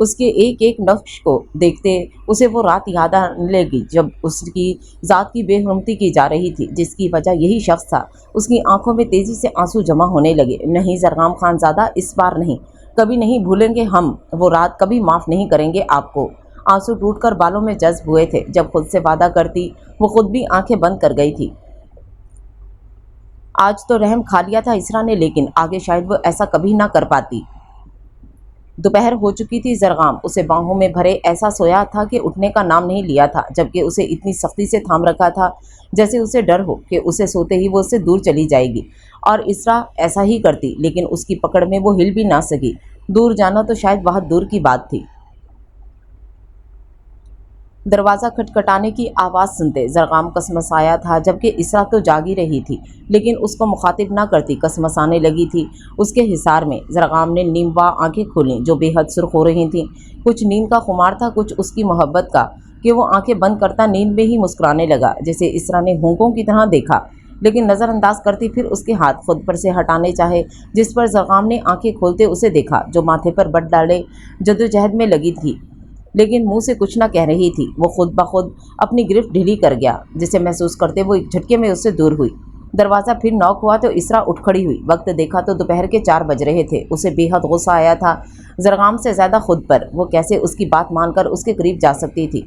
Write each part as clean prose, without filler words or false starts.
اس کے ایک ایک نقش کو دیکھتے اسے وہ رات یاد آنے لگی جب اس کی ذات کی بے حرمتی کی جا رہی تھی، جس کی وجہ یہی شخص تھا۔ اس کی آنکھوں میں تیزی سے آنسو جمع ہونے لگے۔ نہیں زرغام خان زادہ، اس بار نہیں، کبھی نہیں بھولیں گے ہم وہ رات، کبھی معاف نہیں کریں گے آپ کو۔ آنسو ٹوٹ کر بالوں میں جذب ہوئے تھے۔ جب خود سے وعدہ کرتی وہ خود بھی آنکھیں بند کر گئی تھی۔ آج تو رحم کھا لیا تھا اسرا نے، لیکن آگے شاید وہ ایسا کبھی نہ کر پاتی۔ دوپہر ہو چکی تھی۔ زرغام اسے باہوں میں بھرے ایسا سویا تھا کہ اٹھنے کا نام نہیں لیا تھا، جبکہ اسے اتنی سختی سے تھام رکھا تھا جیسے اسے ڈر ہو کہ اسے سوتے ہی وہ اس سے دور چلی جائے گی، اور اسرا ایسا ہی کرتی، لیکن اس کی پکڑ میں وہ ہل بھی نہ سکی۔ دور جانا تو شاید بہت دور کی بات تھی۔ دروازہ کھٹکھٹانے کی آواز سنتے زرغام کسمسایا تھا، جبکہ اسرا تو جاگی رہی تھی لیکن اس کو مخاطب نہ کرتی کسمسانے لگی تھی اس کے حصار میں۔ زرغام نے نیم وا آنکھیں کھولیں جو بے حد سرخ ہو رہی تھیں، کچھ نیند کا خمار تھا، کچھ اس کی محبت کا کہ وہ آنکھیں بند کرتا نیند میں ہی مسکرانے لگا، جسے اسرا نے ہونکوں کی طرح دیکھا، لیکن نظر انداز کرتی پھر اس کے ہاتھ خود پر سے ہٹانے چاہے، جس پر زرغام نے آنکھیں کھولتے اسے دیکھا جو ماتھے پر بٹ ڈالے جدوجہد میں لگی تھی، لیکن منہ سے کچھ نہ کہہ رہی تھی۔ وہ خود بخود اپنی گرفت ڈھیلی کر گیا، جسے محسوس کرتے وہ ایک جھٹکے میں اس سے دور ہوئی۔ دروازہ پھر نوک ہوا تو اسرا اٹھ کھڑی ہوئی۔ وقت دیکھا تو دوپہر کے 4 بج رہے تھے۔ اسے بے حد غصہ آیا تھا زرغام سے زیادہ خود پر۔ وہ کیسے اس کی بات مان کر اس کے قریب جا سکتی تھی۔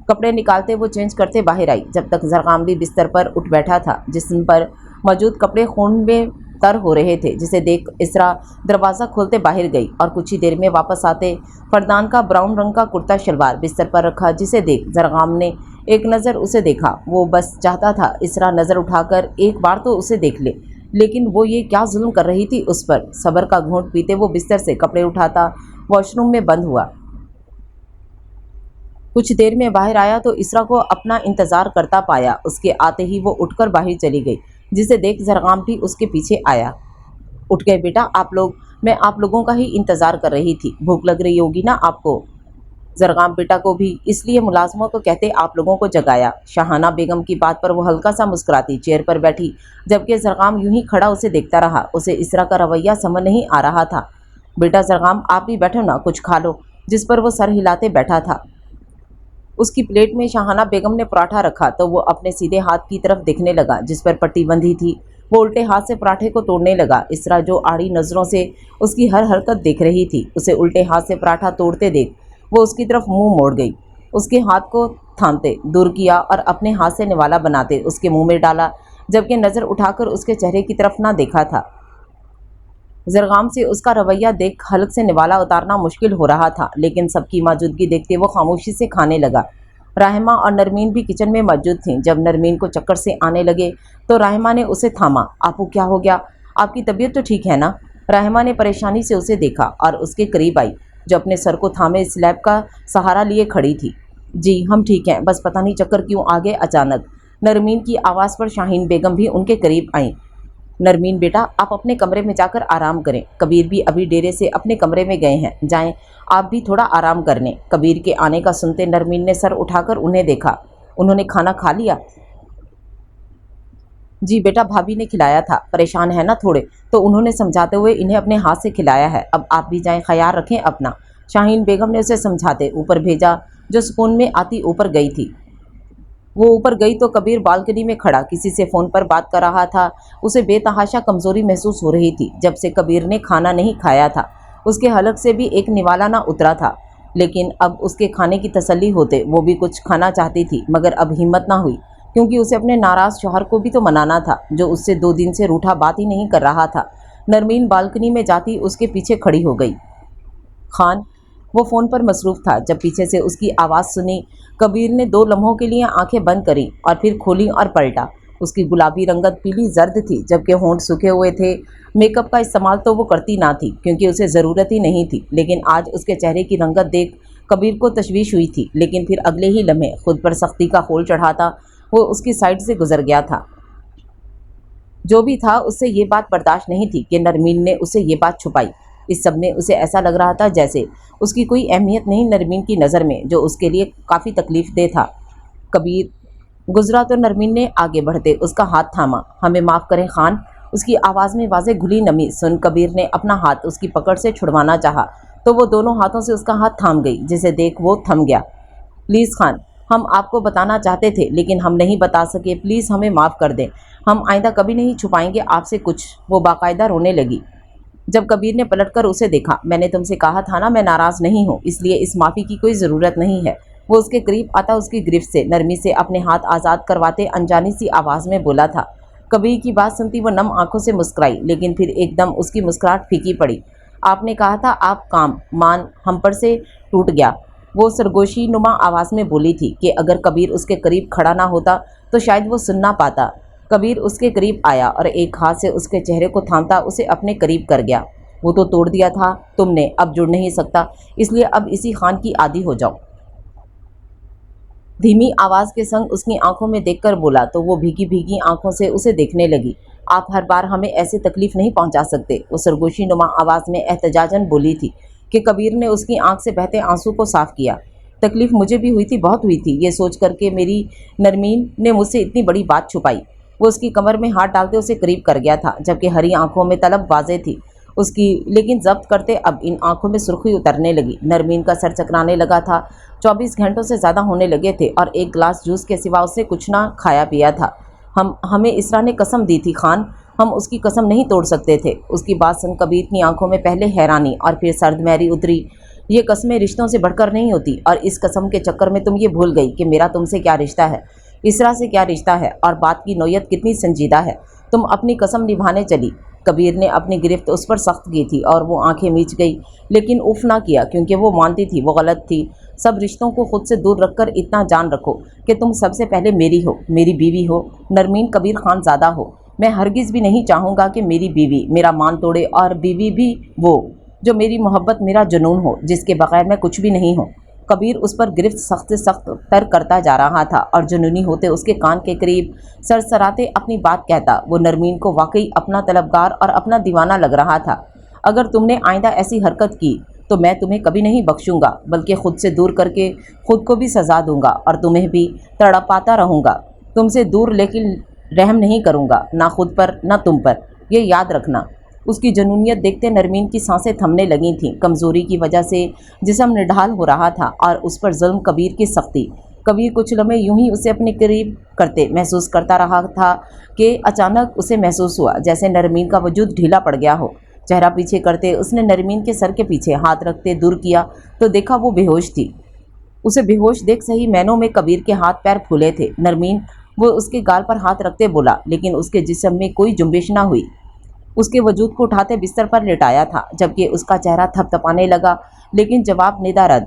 کپڑے نکالتے وہ چینج کرتے باہر آئی، جب تک زرغام بھی بستر پر اٹھ بیٹھا تھا، جسم پر موجود کپڑے خون میں تر ہو رہے تھے، جسے دیکھ اسرا دروازہ کھولتے باہر گئی اور کچھ ہی دیر میں واپس آتے فردان کا براؤن رنگ کا کرتا شلوار بستر پر رکھا، جسے دیکھ زرغام نے ایک نظر اسے دیکھا۔ وہ بس چاہتا تھا اسرا نظر اٹھا کر ایک بار تو اسے دیکھ لے، لیکن وہ یہ کیا ظلم کر رہی تھی اس پر۔ صبر کا گھونٹ پیتے وہ بستر سے کپڑے اٹھاتا واش روم میں بند ہوا۔ کچھ دیر میں باہر آیا تو اسرا کو اپنا انتظار کرتا پایا۔ اس کے آتے ہی وہ اٹھ کر باہر چلی گئی، جسے دیکھ زرغام بھی اس کے پیچھے آیا۔ اٹھ گئے بیٹا آپ لوگ؟ میں آپ لوگوں کا ہی انتظار کر رہی تھی، بھوک لگ رہی ہوگی نا آپ کو۔ زرغام بیٹا کو بھی اس لیے ملازموں کو کہتے آپ لوگوں کو جگایا۔ شاہانہ بیگم کی بات پر وہ ہلکا سا مسکراتی چیئر پر بیٹھی، جبکہ زرغام یوں ہی کھڑا اسے دیکھتا رہا۔ اسے اسرا کا رویہ سمجھ نہیں آ رہا تھا۔ بیٹا زرغام آپ بھی بیٹھو نا، کچھ کھا لو، جس پر وہ سر ہلاتے بیٹھا تھا۔ اس کی پلیٹ میں شاہانہ بیگم نے پراٹھا رکھا تو وہ اپنے سیدھے ہاتھ کی طرف دیکھنے لگا جس پر پٹی بندھی تھی۔ وہ الٹے ہاتھ سے پراٹھے کو توڑنے لگا۔ اسرا جو آڑی نظروں سے اس کی ہر حرکت دیکھ رہی تھی، اسے الٹے ہاتھ سے پراٹھا توڑتے دیکھ وہ اس کی طرف منہ موڑ گئی۔ اس کے ہاتھ کو تھامتے دور کیا اور اپنے ہاتھ سے نوالا بناتے اس کے منہ میں ڈالا، جبکہ نظر اٹھا کر اس کے چہرے کی طرف نہ دیکھا تھا۔ زرغام سے اس کا رویہ دیکھ حلق سے نوالا اتارنا مشکل ہو رہا تھا، لیکن سب کی موجودگی دیکھتے وہ خاموشی سے کھانے لگا۔ رحمہ اور نرمین بھی کچن میں موجود تھیں۔ جب نرمین کو چکر سے آنے لگے تو رحمہ نے اسے تھاما۔ آپو کیا ہو گیا؟ آپ کی طبیعت تو ٹھیک ہے نا؟ رحمہ نے پریشانی سے اسے دیکھا اور اس کے قریب آئی، جو اپنے سر کو تھامے سلیب کا سہارا لیے کھڑی تھی۔ جی ہم ٹھیک ہیں، بس پتہ نہیں چکر کیوں آ گئے اچانک۔ نرمین کی آواز پر شاہین بیگم بھی ان کے قریب آئیں۔ نرمین بیٹا آپ اپنے کمرے میں جا کر آرام کریں، کبیر بھی ابھی ڈیرے سے اپنے کمرے میں گئے ہیں، جائیں آپ بھی تھوڑا آرام کر لیں۔ کبیر کے آنے کا سنتے نرمین نے سر اٹھا کر انہیں دیکھا۔ انہوں نے کھانا کھا لیا؟ جی بیٹا بھابھی نے کھلایا تھا، پریشان ہے نا تھوڑے، تو انہوں نے سمجھاتے ہوئے انہیں اپنے ہاتھ سے کھلایا ہے، اب آپ بھی جائیں، خیال رکھیں اپنا۔ شاہین بیگم نے اسے سمجھاتے اوپر بھیجا، جو سکون میں آتی اوپر گئی تھی۔ وہ اوپر گئی تو کبیر بالکنی میں کھڑا کسی سے فون پر بات کر رہا تھا۔ اسے بے تحاشا کمزوری محسوس ہو رہی تھی جب سے کبیر نے کھانا نہیں کھایا تھا۔ اس کے حلق سے بھی ایک نوالا نہ اترا تھا، لیکن اب اس کے کھانے کی تسلی ہوتے وہ بھی کچھ کھانا چاہتی تھی، مگر اب ہمت نہ ہوئی، کیونکہ اسے اپنے ناراض شوہر کو بھی تو منانا تھا، جو اس سے 2 دن سے روٹھا بات ہی نہیں کر رہا تھا۔ نرمین بالکنی میں جاتی اس کے پیچھے کھڑی ہو گئی۔ خان وہ فون پر مصروف تھا۔ جب پیچھے سے اس کی آواز سنی، کبیر نے 2 لمحوں کے لیے آنکھیں بند کریں اور پھر کھولیں اور پلٹا۔ اس کی گلابی رنگت پیلی زرد تھی، جبکہ ہونٹ سوکھے ہوئے تھے۔ میک اپ کا استعمال تو وہ کرتی نہ تھی، کیونکہ اسے ضرورت ہی نہیں تھی، لیکن آج اس کے چہرے کی رنگت دیکھ کبیر کو تشویش ہوئی تھی، لیکن پھر اگلے ہی لمحے خود پر سختی کا خول چڑھاتا وہ اس کی سائڈ سے گزر گیا تھا۔ جو بھی تھا اس سے یہ بات برداشت نہیں تھی کہ نرمین نے اسے یہ بات چھپائی۔ اس سب میں اسے ایسا لگ رہا تھا جیسے اس کی کوئی اہمیت نہیں نرمین کی نظر میں، جو اس کے لیے کافی تکلیف دہ تھا۔ کبیر گزرا تو نرمین نے آگے بڑھتے اس کا ہاتھ تھاما۔ ہمیں معاف کریں خان، اس کی آواز میں واضح گھلی نمی سن کبیر نے اپنا ہاتھ اس کی پکڑ سے چھڑوانا چاہا تو وہ دونوں ہاتھوں سے اس کا ہاتھ تھام گئی، جسے دیکھ وہ تھم گیا۔ پلیز خان، ہم آپ کو بتانا چاہتے تھے لیکن ہم نہیں بتا سکے، پلیز ہمیں معاف کر دیں، ہم آئندہ کبھی نہیں چھپائیں گے آپ سے کچھ۔ وہ باقاعدہ رونے لگی۔ جب کبیر نے پلٹ کر اسے دیکھا، میں نے تم سے کہا تھا نا میں ناراض نہیں ہوں، اس لیے اس معافی کی کوئی ضرورت نہیں ہے۔ وہ اس کے قریب آتا اس کی گرفت سے نرمی سے اپنے ہاتھ آزاد کرواتے انجانی سی آواز میں بولا تھا۔ کبیر کی بات سنتی وہ نم آنکھوں سے مسکرائی، لیکن پھر ایک دم اس کی مسکراہٹ پھیکی پڑی۔ آپ نے کہا تھا آپ کام مان ہم پر سے ٹوٹ گیا، وہ سرگوشی نما آواز میں بولی تھی کہ اگر کبیر اس کے قریب کھڑا نہ ہوتا تو شاید وہ سن نہ پاتا۔ کبیر اس کے قریب آیا اور ایک ہاتھ سے اس کے چہرے کو تھامتا اسے اپنے قریب کر گیا۔ وہ تو توڑ دیا تھا تم نے، اب جڑ نہیں سکتا، اس لیے اب اسی خان کی عادی ہو جاؤ۔ دھیمی آواز کے سنگ اس کی آنکھوں میں دیکھ کر بولا تو وہ بھیگی بھیگی آنکھوں سے اسے دیکھنے لگی۔ آپ ہر بار ہمیں ایسے تکلیف نہیں پہنچا سکتے، وہ سرگوشی نما آواز میں احتجاجاً بولی تھی کہ کبیر نے اس کی آنکھ سے بہتے آنسو کو صاف کیا۔ تکلیف مجھے بھی ہوئی تھی، بہت ہوئی تھی، یہ سوچ کر کہ میری نرمین نے مجھ سے اتنی بڑی بات چھپائی۔ وہ اس کی کمر میں ہاتھ ڈالتے اسے قریب کر گیا تھا، جبکہ ہری آنکھوں میں طلب واضح تھی اس کی، لیکن ضبط کرتے اب ان آنکھوں میں سرخی اترنے لگی۔ نرمین کا سر چکرانے لگا تھا، 24 گھنٹوں سے زیادہ ہونے لگے تھے اور ایک گلاس جوس کے سوا اس نے کچھ نہ کھایا پیا تھا۔ ہمیں اسرا نے قسم دی تھی خان، ہم اس کی قسم نہیں توڑ سکتے تھے۔ اس کی بات سن کبیر کی آنکھوں میں پہلے حیرانی اور پھر سرد مہری اتری۔ یہ قسمیں رشتوں سے بڑھ کر نہیں ہوتی، اور اس قسم کے چکر میں تم یہ بھول گئی کہ میرا تم سے کیا رشتہ ہے، اسرا سے کیا رشتہ ہے، اور بات کی نوعیت کتنی سنجیدہ ہے۔ تم اپنی قسم نبھانے چلی۔ کبیر نے اپنی گرفت اس پر سخت کی تھی اور وہ آنکھیں میچ گئی، لیکن اف نہ کیا، کیونکہ وہ مانتی تھی وہ غلط تھی۔ سب رشتوں کو خود سے دور رکھ کر اتنا جان رکھو کہ تم سب سے پہلے میری ہو، میری بیوی ہو، نرمین کبیر خان زادہ ہو۔ میں ہرگز بھی نہیں چاہوں گا کہ میری بیوی میرا مان توڑے، اور بیوی بھی وہ جو میری محبت میرا جنون ہو، جس کے بغیر میں کچھ بھی نہیں ہوں۔ کبیر اس پر گرفت سخت سے سخت تر کرتا جا رہا تھا اور جنونی ہوتے اس کے کان کے قریب سرسراتے اپنی بات کہتا۔ وہ نرمین کو واقعی اپنا طلبگار اور اپنا دیوانہ لگ رہا تھا۔ اگر تم نے آئندہ ایسی حرکت کی تو میں تمہیں کبھی نہیں بخشوں گا، بلکہ خود سے دور کر کے خود کو بھی سزا دوں گا اور تمہیں بھی تڑپاتا رہوں گا۔ تم سے دور لیکن رحم نہیں کروں گا، نہ خود پر نہ تم پر، یہ یاد رکھنا۔ اس کی جنونیت دیکھتے نرمین کی سانسیں تھمنے لگی تھیں۔ کمزوری کی وجہ سے جسم نڈھال ہو رہا تھا اور اس پر ظلم کبیر کی سختی۔ کبیر کچھ لمحے یوں ہی اسے اپنے قریب کرتے محسوس کرتا رہا تھا کہ اچانک اسے محسوس ہوا جیسے نرمین کا وجود ڈھیلا پڑ گیا ہو۔ چہرہ پیچھے کرتے اس نے نرمین کے سر کے پیچھے ہاتھ رکھتے دور کیا تو دیکھا وہ بے ہوش تھی۔ اسے بے ہوش دیکھ صحیح معنوں میں کبیر کے ہاتھ پیر پھولے تھے۔ نرمین، وہ اس کے گال پر ہاتھ رکھتے بولا، لیکن اس کے جسم میں کوئی جنبش نہ ہوئی۔ اس کے وجود کو اٹھاتے بستر پر لٹایا تھا، جبکہ اس کا چہرہ تھپ تھپانے لگا، لیکن جواب ندا رد۔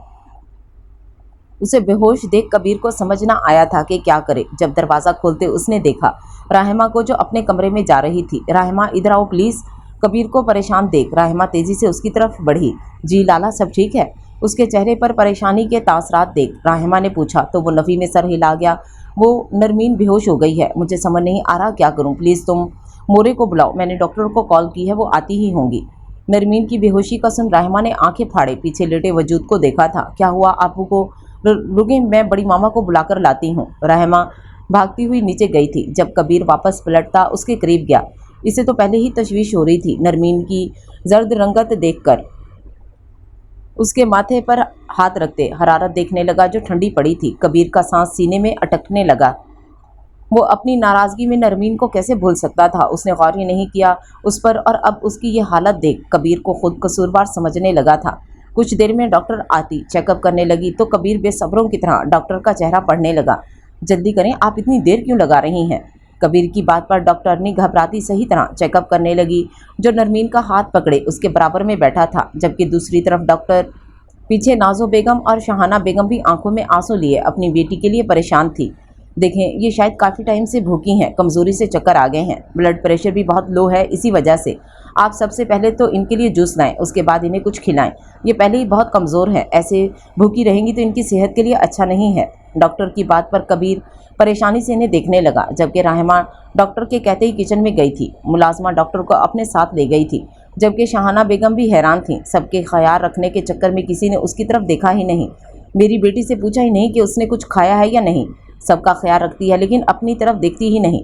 اسے بے ہوش دیکھ کبیر کو سمجھ نہ آیا تھا کہ کیا کرے۔ جب دروازہ کھولتے اس نے دیکھا راہمہ کو، جو اپنے کمرے میں جا رہی تھی۔ راہمہ ادھر آؤ پلیز۔ کبیر کو پریشان دیکھ راہمہ تیزی سے اس کی طرف بڑھی۔ جی لالا، سب ٹھیک ہے؟ اس کے چہرے پر پریشانی کے تاثرات دیکھ راہمہ نے پوچھا تو وہ نفی میں سر ہلا گیا۔ وہ نرمین بے ہوش ہو گئی ہے، مجھے سمجھ نہیں آ رہا کیا کروں، پلیز تم مورے کو بلاؤ، میں نے ڈاکٹر کو کال کی ہے، وہ آتی ہی ہوں گی۔ نرمین کی بے ہوشی کا سن راہمہ نے آنکھیں پھاڑے پیچھے لیٹے وجود کو دیکھا تھا۔ کیا ہوا آپو کو؟ رکیں، میں بڑی ماما کو بلا کر لاتی ہوں۔ راہمہ بھاگتی ہوئی نیچے گئی تھی۔ جب کبیر واپس پلٹتا اس کے قریب گیا، اسے تو پہلے ہی تشویش ہو رہی تھی نرمین کی زرد رنگت دیکھ کر۔ اس کے ماتھے پر ہاتھ رکھتے حرارت دیکھنے لگا جو ٹھنڈی پڑی تھی۔ کبیر کا سانس سینے میں اٹکنے لگا۔ وہ اپنی ناراضگی میں نرمین کو کیسے بھول سکتا تھا؟ اس نے غور ہی نہیں کیا اس پر، اور اب اس کی یہ حالت دیکھ کبیر کو خود قصوروار سمجھنے لگا تھا۔ کچھ دیر میں ڈاکٹر آتی چیک اپ کرنے لگی تو کبیر بے صبروں کی طرح ڈاکٹر کا چہرہ پڑھنے لگا۔ جلدی کریں، آپ اتنی دیر کیوں لگا رہی ہیں؟ کبیر کی بات پر ڈاکٹرنی گھبراتی صحیح طرح چیک اپ کرنے لگی، جو نرمین کا ہاتھ پکڑے اس کے برابر میں بیٹھا تھا، جبکہ دوسری طرف ڈاکٹر پیچھے نازو بیگم اور شاہانہ بیگم بھی آنکھوں میں آنسو لیے اپنی بیٹی کے لیے پریشان تھی۔ دیکھیں، یہ شاید کافی ٹائم سے بھوکی ہیں، کمزوری سے چکر آ گئے ہیں، بلڈ پریشر بھی بہت لو ہے، اسی وجہ سے آپ سب سے پہلے تو ان کے لیے جوس لائیں، اس کے بعد انہیں کچھ کھلائیں۔ یہ پہلے ہی بہت کمزور ہیں، ایسے بھوکی رہیں گی تو ان کی صحت کے لیے اچھا نہیں ہے۔ ڈاکٹر کی بات پر کبیر پریشانی سے انہیں دیکھنے لگا، جبکہ راہمہ ڈاکٹر کے کہتے ہی کچن میں گئی تھی۔ ملازمہ ڈاکٹر کو اپنے ساتھ لے گئی تھی، جبکہ شاہانہ بیگم بھی حیران تھیں۔ سب کے خیال رکھنے کے چکر میں کسی نے اس کی طرف دیکھا ہی نہیں، میری بیٹی سے پوچھا ہی نہیں کہ اس نے کچھ کھایا ہے یا نہیں۔ سب کا خیال رکھتی ہے لیکن اپنی طرف دیکھتی ہی نہیں۔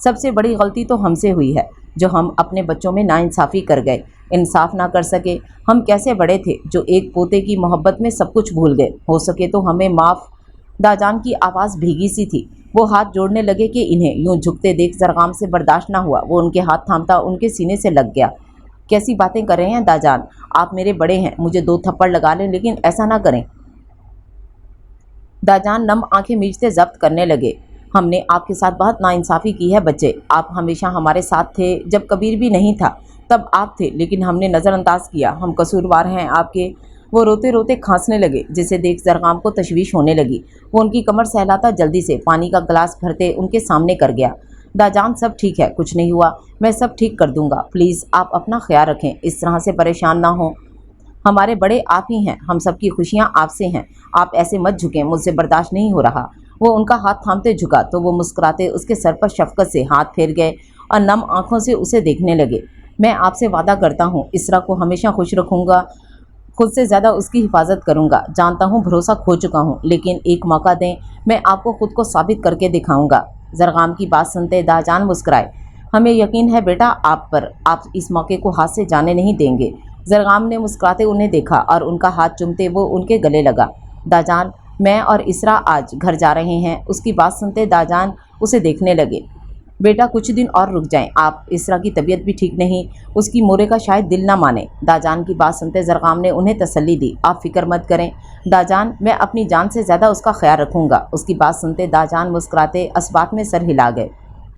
سب سے بڑی غلطی تو ہم سے ہوئی ہے جو ہم اپنے بچوں میں ناانصافی کر گئے، انصاف نہ کر سکے۔ ہم کیسے بڑے تھے جو ایک پوتے کی محبت میں سب کچھ بھول گئے۔ ہو سکے تو ہمیں معاف۔ داجان کی آواز بھیگی سی تھی۔ وہ ہاتھ جوڑنے لگے کہ انہیں یوں جھکتے دیکھ زرغام سے برداشت نہ ہوا۔ وہ ان کے ہاتھ تھامتا ان کے سینے سے لگ گیا۔ کیسی باتیں کر رہے ہیں داجان؟ آپ میرے بڑے ہیں، مجھے 2 تھپڑ لگا لیں لیکن ایسا نہ کریں۔ داجان نم آنکھیں میچتے ضبط کرنے لگے۔ ہم نے آپ کے ساتھ بہت ناانصافی کی ہے بچے۔ آپ ہمیشہ ہمارے ساتھ تھے، جب کبیر بھی نہیں تھا تب آپ تھے، لیکن ہم نے نظر انداز کیا۔ ہم قصوروار ہیں آپ کے۔ وہ روتے روتے کھانسنے لگے، جسے دیکھ زرغام کو تشویش ہونے لگی۔ وہ ان کی کمر سہلاتا جلدی سے پانی کا گلاس بھرتے ان کے سامنے کر گیا۔ داجان سب ٹھیک ہے، کچھ نہیں ہوا، میں سب ٹھیک کر دوں گا، پلیز آپ اپنا خیال رکھیں، اس طرح سے پریشان نہ ہوں۔ ہمارے بڑے آپ ہی ہیں، ہم سب کی خوشیاں آپ سے ہیں، آپ ایسے مت جھکیں، مجھ سے برداشت نہیں ہو رہا۔ وہ ان کا ہاتھ تھامتے جھکا تو وہ مسکراتے اس کے سر پر شفقت سے ہاتھ پھیر گئے اور نم آنکھوں سے اسے دیکھنے لگے۔ میں آپ سے وعدہ کرتا ہوں اسرا کو ہمیشہ خوش رکھوں گا، خود سے زیادہ اس کی حفاظت کروں گا۔ جانتا ہوں بھروسہ کھو چکا ہوں، لیکن ایک موقع دیں، میں آپ کو خود کو ثابت کر کے دکھاؤں گا۔ زرغام کی بات سنتے داجان مسکرائے۔ ہمیں یقین ہے بیٹا آپ پر، آپ اس موقع کو ہاتھ سے جانے نہیں دیں گے۔ زرغام نے مسکراتے انہیں دیکھا اور ان کا ہاتھ چومتے وہ ان کے گلے لگا۔ داجان، میں اور اسرا آج گھر جا رہے ہیں۔ اس کی بات سنتے داجان اسے دیکھنے لگے۔ بیٹا کچھ دن اور رک جائیں آپ، اسرا کی طبیعت بھی ٹھیک نہیں، اس کی مورے کا شاید دل نہ مانے۔ داجان کی بات سنتے زرغام نے انہیں تسلی دی۔ آپ فکر مت کریں داجان، میں اپنی جان سے زیادہ اس کا خیال رکھوں گا۔ اس کی بات سنتے داجان مسکراتے اسبات میں سر ہلا گئے۔